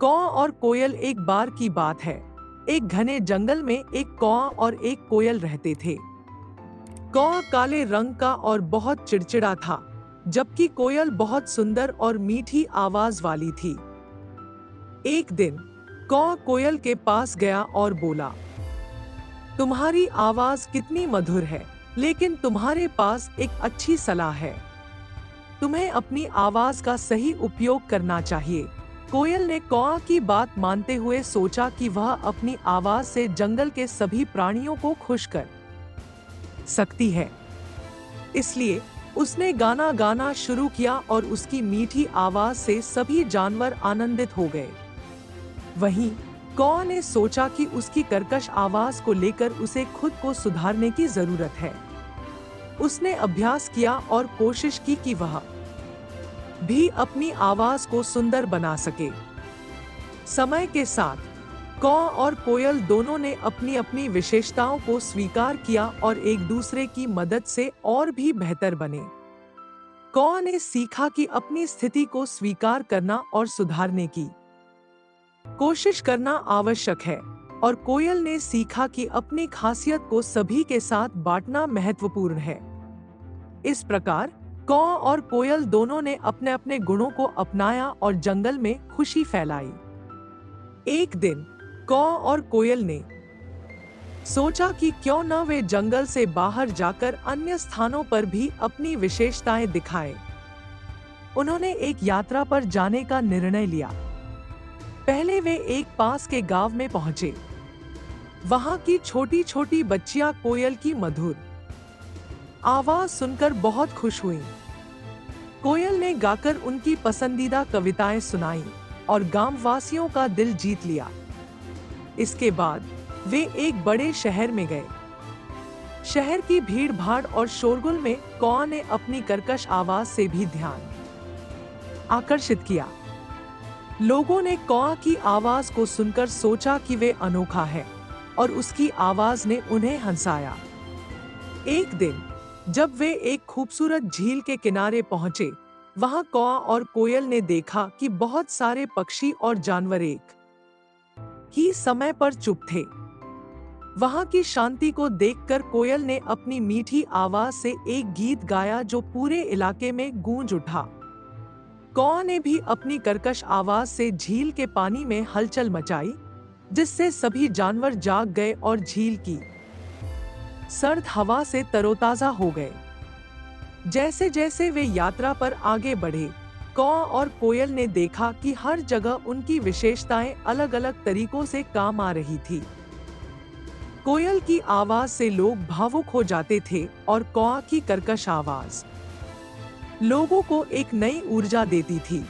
कौआ और कोयल। एक बार की बात है, एक घने जंगल में एक कौआ और एक कोयल रहते थे। कौआ काले रंग का और बहुत चिड़चिड़ा था, जबकि कोयल बहुत सुंदर और मीठी आवाज वाली थी। एक दिन कौआ कोयल के पास गया और बोला, तुम्हारी आवाज कितनी मधुर है, लेकिन तुम्हारे पास एक अच्छी सलाह है। तुम्हें अपनी आवाज का सही उपयोग करना चाहिए। कोयल ने कौआ की बात मानते हुए सोचा कि वह अपनी आवाज से जंगल के सभी प्राणियों को खुश कर सकती है। इसलिए उसने गाना गाना शुरू किया और उसकी मीठी आवाज से सभी जानवर आनंदित हो गए। वहीं कौआ ने सोचा कि उसकी कर्कश आवाज को लेकर उसे खुद को सुधारने की जरूरत है। उसने अभ्यास किया और कोशिश की कि वह भी अपनी आवाज को सुंदर बना सके। समय के साथ कौआ और कोयल दोनों ने अपनी अपनी विशेषताओं को स्वीकार किया और एक दूसरे की मदद से और भी बेहतर बने। कौआ ने सीखा कि अपनी स्थिति को स्वीकार करना और सुधारने की कोशिश करना आवश्यक है, और कोयल ने सीखा कि अपनी खासियत को सभी के साथ बांटना महत्वपूर्ण है। इस प्रकार कौआ और कोयल दोनों ने अपने अपने गुणों को अपनाया और जंगल में खुशी फैलाई। एक दिन कौआ और कोयल ने सोचा कि क्यों न वे जंगल से बाहर जाकर अन्य स्थानों पर भी अपनी विशेषताएं दिखाएं। उन्होंने एक यात्रा पर जाने का निर्णय लिया। पहले वे एक पास के गांव में पहुंचे। वहां की छोटी छोटी बच्चियां कोयल की मधुर आवाज सुनकर बहुत खुश हुईं। कोयल ने गाकर उनकी पसंदीदा कविताएं सुनाईं और गांववासियों का दिल जीत लिया। इसके बाद वे एक बड़े शहर में गए। शहर की भीड़-भाड़ और शोरगुल में कौआ ने अपनी कर्कश आवाज से भी ध्यान आकर्षित किया। लोगों ने कौआ की आवाज को सुनकर सोचा कि वे अनोखा है, और उसकी आवाज ने उन्हें हंसाया। एक दिन जब वे एक खूबसूरत झील के किनारे पहुंचे, वहां कौआ और कोयल ने देखा कि बहुत सारे पक्षी और जानवर एक ही समय पर चुप थे। वहां की शांति को देखकर कोयल ने अपनी मीठी आवाज से एक गीत गाया जो पूरे इलाके में गूंज उठा। कौआ ने भी अपनी कर्कश आवाज से झील के पानी में हलचल मचाई, जिससे सभी जानवर जाग गए और झील की सर्द हवा से तरोताजा हो गए। जैसे जैसे वे यात्रा पर आगे बढ़े, कौआ और कोयल ने देखा कि हर जगह उनकी विशेषताएं अलग अलग तरीकों से काम आ रही थी। कोयल की आवाज से लोग भावुक हो जाते थे और कौआ की कर्कश आवाज लोगों को एक नई ऊर्जा देती थी।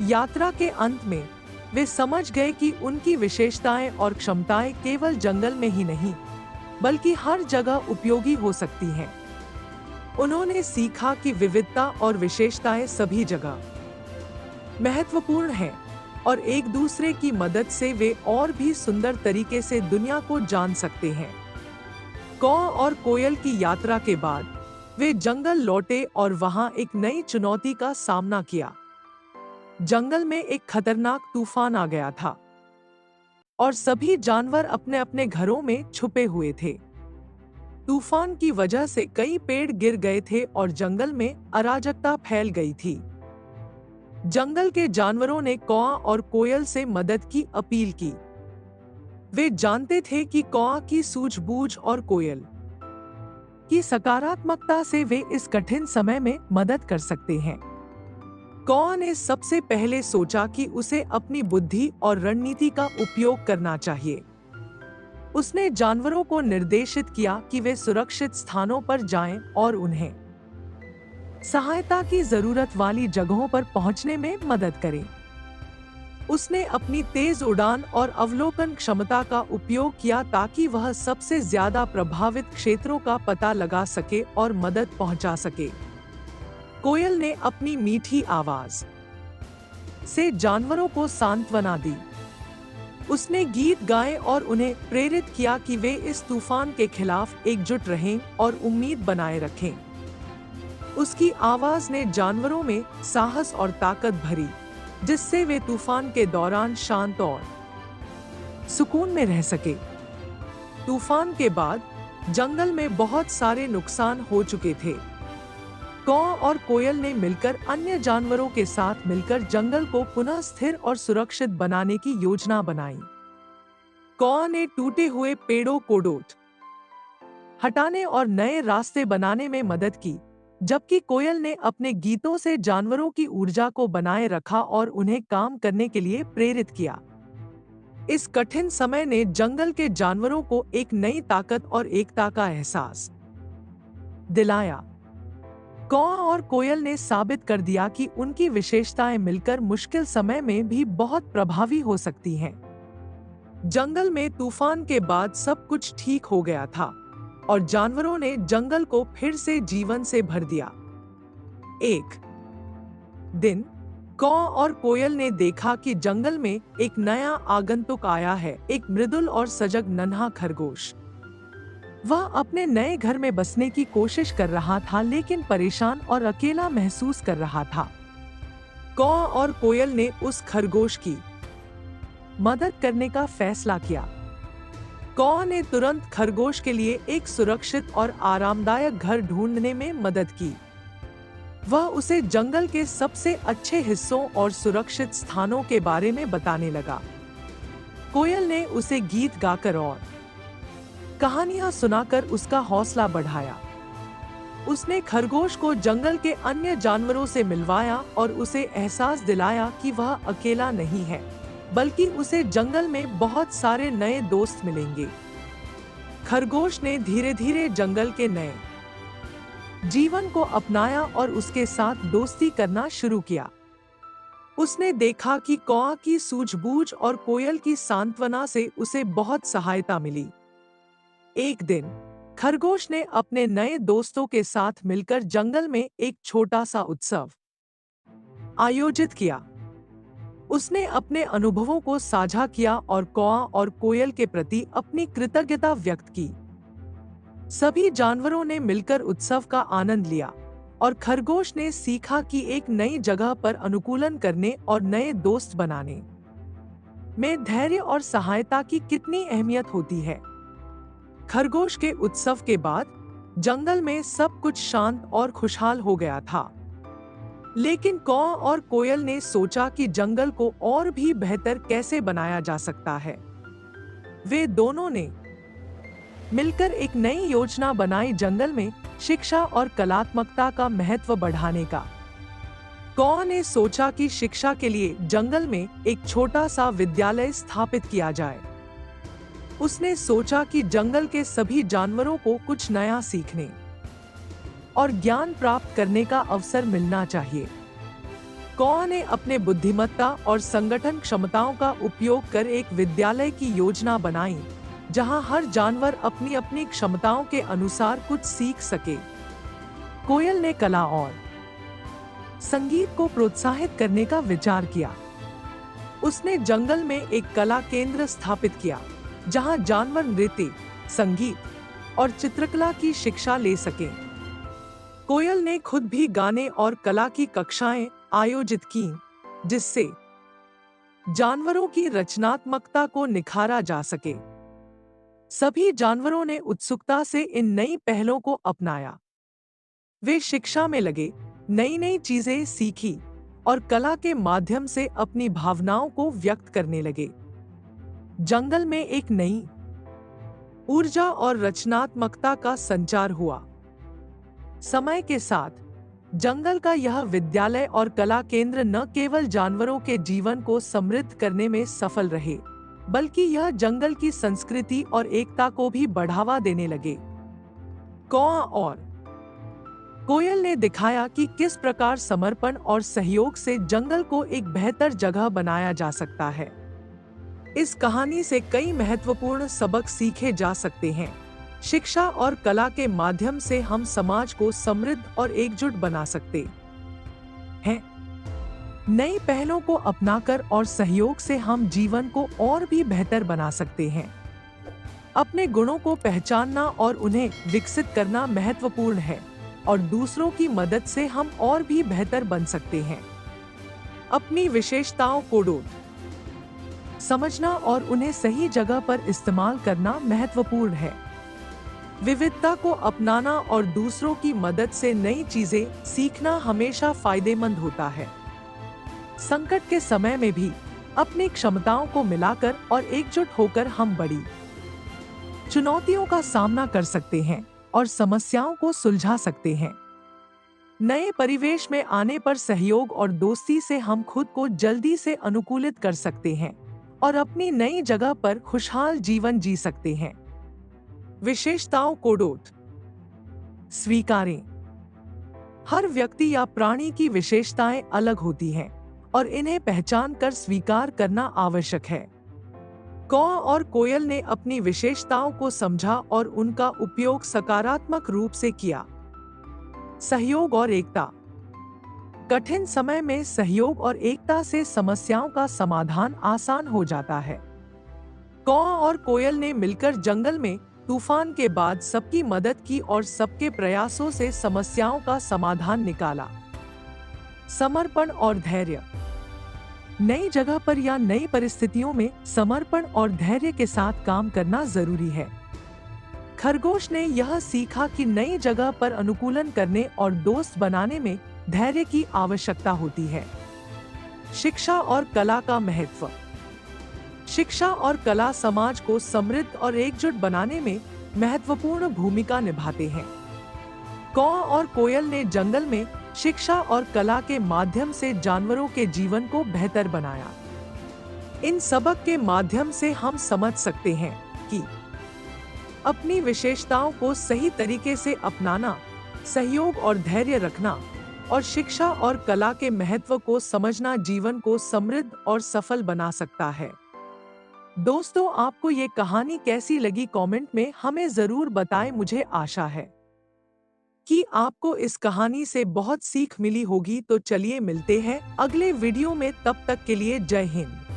यात्रा के अंत में वे समझ गए कि उनकी विशेषताएं और क्षमताएं केवल जंगल में ही नहीं, बल्कि हर जगह उपयोगी हो सकती हैं। उन्होंने सीखा कि विविधता और विशेषताएं सभी जगह महत्वपूर्ण हैं, और एक दूसरे की मदद से वे और भी सुंदर तरीके से दुनिया को जान सकते हैं। कौआ और कोयल की यात्रा के बाद वे जंगल लौटे और वहां एक नई चुनौती का सामना किया। जंगल में एक खतरनाक तूफान आ गया था और सभी जानवर अपने अपने घरों में छुपे हुए थे। तूफान की वजह से कई पेड़ गिर गए थे और जंगल में अराजकता फैल गई थी। जंगल के जानवरों ने कौआ और कोयल से मदद की अपील की। वे जानते थे कि कौआ की सूझबूझ और कोयल की सकारात्मकता से वे इस कठिन समय में मदद कर सकते हैं। कौआ ने सबसे पहले सोचा कि उसे अपनी बुद्धि और रणनीति का उपयोग करना चाहिए। उसने जानवरों को निर्देशित किया कि वे सुरक्षित स्थानों पर जाएं और उन्हें सहायता की जरूरत वाली जगहों पर पहुंचने में मदद करें। उसने अपनी तेज उड़ान और अवलोकन क्षमता का उपयोग किया ताकि वह सबसे ज्यादा प्रभावित क्षेत्रों का पता लगा सके और मदद पहुंचा सके। कोयल ने अपनी मीठी आवाज से जानवरों को सांत्वना दी। उसने गीत गाए और उन्हें प्रेरित किया कि वे इस तूफान के खिलाफ एकजुट रहें और उम्मीद बनाए रखें। उसकी आवाज ने जानवरों में साहस और ताकत भरी। जिससे वे तूफान के दौरान शांत और सुकून में रह सके। तूफान के बाद जंगल में बहुत सारे नुकसान हो चुके थे। कौआ और कोयल ने मिलकर अन्य जानवरों के साथ मिलकर जंगल को पुनः स्थिर और सुरक्षित बनाने की योजना बनाई। कौआ ने टूटे हुए पेड़ों को हटाने और नए रास्ते बनाने में मदद की, जबकि कोयल ने अपने गीतों से जानवरों की ऊर्जा को बनाए रखा और उन्हें काम करने के लिए प्रेरित किया। इस कठिन समय ने जंगल के जानवरों को एक नई ताकत और एकता का एहसास दिलाया। कौआ और कोयल ने साबित कर दिया कि उनकी विशेषताएं मिलकर मुश्किल समय में भी बहुत प्रभावी हो सकती हैं। जंगल में तूफान के बाद सब कुछ ठीक हो गया था और जानवरों ने जंगल को फिर से जीवन से भर दिया। एक दिन कौआ और कोयल ने देखा कि जंगल में एक नया आगंतुक आया है, एक मृदुल और सजग नन्हा खरगोश। वह अपने नए घर में बसने की कोशिश कर रहा था, लेकिन परेशान और अकेला महसूस कर रहा था। कौआ और कोयल ने उस खरगोश की मदद करने का फैसला किया। कौआ ने तुरंत खरगोश के लिए एक सुरक्षित और आरामदायक घर ढूंढने में मदद की। वह उसे जंगल के सबसे अच्छे हिस्सों और सुरक्षित स्थानों के बारे में बताने लगा। कोयल ने उसे गीत गाकर और कहानियां सुनाकर उसका हौसला बढ़ाया। उसने खरगोश को जंगल के अन्य जानवरों से मिलवाया और उसे एहसास दिलाया कि वह अकेला नहीं है, बल्कि उसे जंगल में बहुत सारे नए दोस्त मिलेंगे। खरगोश ने धीरे धीरे जंगल के नए जीवन को अपनाया और उसके साथ दोस्ती करना शुरू किया। उसने देखा कि कौआ की सूझबूझ और कोयल की सांत्वना से उसे बहुत सहायता मिली। एक दिन खरगोश ने अपने नए दोस्तों के साथ मिलकर जंगल में एक छोटा सा उत्सव आयोजित किया। उसने अपने अनुभवों को साझा किया और कौआ और कोयल के प्रति अपनी कृतज्ञता व्यक्त की। सभी जानवरों ने मिलकर उत्सव का आनंद लिया और खरगोश ने सीखा कि एक नई जगह पर अनुकूलन करने और नए दोस्त बनाने में धैर्य और सहायता की कितनी अहमियत होती है। खरगोश के उत्सव के बाद जंगल में सब कुछ शांत और खुशहाल हो गया था। लेकिन कौआ और कोयल ने सोचा कि जंगल को और भी बेहतर कैसे बनाया जा सकता है। वे दोनों ने मिलकर एक नई योजना बनाई, जंगल में शिक्षा और कलात्मकता का महत्व बढ़ाने का। कौआ ने सोचा कि शिक्षा के लिए जंगल में एक छोटा सा विद्यालय स्थापित किया जाए। उसने सोचा कि जंगल के सभी जानवरों को कुछ नया सीखने और ज्ञान प्राप्त करने का अवसर मिलना चाहिए। कौआ ने अपने बुद्धिमत्ता और संगठन क्षमताओं का उपयोग कर एक विद्यालय की योजना बनाई, जहां हर जानवर अपनी अपनी क्षमताओं के अनुसार कुछ सीख सके। कोयल ने कला और संगीत को प्रोत्साहित करने का विचार किया। उसने जंगल में एक कला केंद्र स्थापित किया, जहां जानवर नृत्य, संगीत और चित्रकला की शिक्षा ले सकें। कोयल ने खुद भी गाने और कला की कक्षाएं आयोजित की, जिससे जानवरों की रचनात्मकता को निखारा जा सके। सभी जानवरों ने उत्सुकता से इन नई पहलों को अपनाया। वे शिक्षा में लगे, नई नई चीजें सीखी और कला के माध्यम से अपनी भावनाओं को व्यक्त करने लगे। जंगल में एक नई ऊर्जा और रचनात्मकता का संचार हुआ। समय के साथ जंगल का यह विद्यालय और कला केंद्र न केवल जानवरों के जीवन को समृद्ध करने में सफल रहे, बल्कि यह जंगल की संस्कृति और एकता को भी बढ़ावा देने लगे। कौआ और कोयल ने दिखाया कि किस प्रकार समर्पण और सहयोग से जंगल को एक बेहतर जगह बनाया जा सकता है। इस कहानी से कई महत्वपूर्ण सबक सीखे जा सकते हैं। शिक्षा और कला के माध्यम से हम समाज को समृद्ध और एकजुट बना सकते हैं। नई पहलों को अपनाकर और सहयोग से हम जीवन को और भी बेहतर बना सकते हैं। अपने गुणों को पहचानना और उन्हें विकसित करना महत्वपूर्ण है और दूसरों की मदद से हम और भी बेहतर बन सकते हैं। अपनी विशेषताओं को समझना और उन्हें सही जगह पर इस्तेमाल करना महत्वपूर्ण है। विविधता को अपनाना और दूसरों की मदद से नई चीजें सीखना हमेशा फायदेमंद होता है। संकट के समय में भी अपनी क्षमताओं को मिलाकर और एकजुट होकर हम बड़ी चुनौतियों का सामना कर सकते हैं और समस्याओं को सुलझा सकते हैं। नए परिवेश में आने पर सहयोग और दोस्ती से हम खुद को जल्दी से अनुकूलित कर सकते हैं और अपनी नई जगह पर खुशहाल जीवन जी सकते हैं। विशेषताओं को स्वीकारें। हर व्यक्ति या प्राणी की विशेषताएं अलग होती हैं और इन्हें पहचान कर स्वीकार करना आवश्यक है। कौआ और कोयल ने अपनी विशेषताओं को समझा और उनका उपयोग सकारात्मक रूप से किया। सहयोग और एकता। कठिन समय में सहयोग और एकता से समस्याओं का समाधान आसान हो जाता है। कौआ और कोयल ने मिलकर जंगल में तूफान के बाद सबकी मदद की और सबके प्रयासों से समस्याओं का समाधान निकाला। समर्पण और धैर्य। नई जगह पर या नई परिस्थितियों में समर्पण और धैर्य के साथ काम करना जरूरी है। खरगोश ने यह सीखा कि नई जगह पर अनुकूलन करने और दोस्त बनाने में धैर्य की आवश्यकता होती है। शिक्षा और कला का महत्व। शिक्षा और कला समाज को समृद्ध और एकजुट बनाने में महत्वपूर्ण भूमिका निभाते हैं। कौआ और कोयल ने जंगल में शिक्षा और कला के माध्यम से जानवरों के जीवन को बेहतर बनाया। इन सबक के माध्यम से हम समझ सकते हैं कि अपनी विशेषताओं को सही तरीके से अपनाना, सहयोग और धैर्य रखना और शिक्षा और कला के महत्व को समझना जीवन को समृद्ध और सफल बना सकता है। दोस्तों, आपको ये कहानी कैसी लगी कमेंट में हमें जरूर बताएं। मुझे आशा है कि आपको इस कहानी से बहुत सीख मिली होगी। तो चलिए मिलते हैं अगले वीडियो में, तब तक के लिए जय हिंद।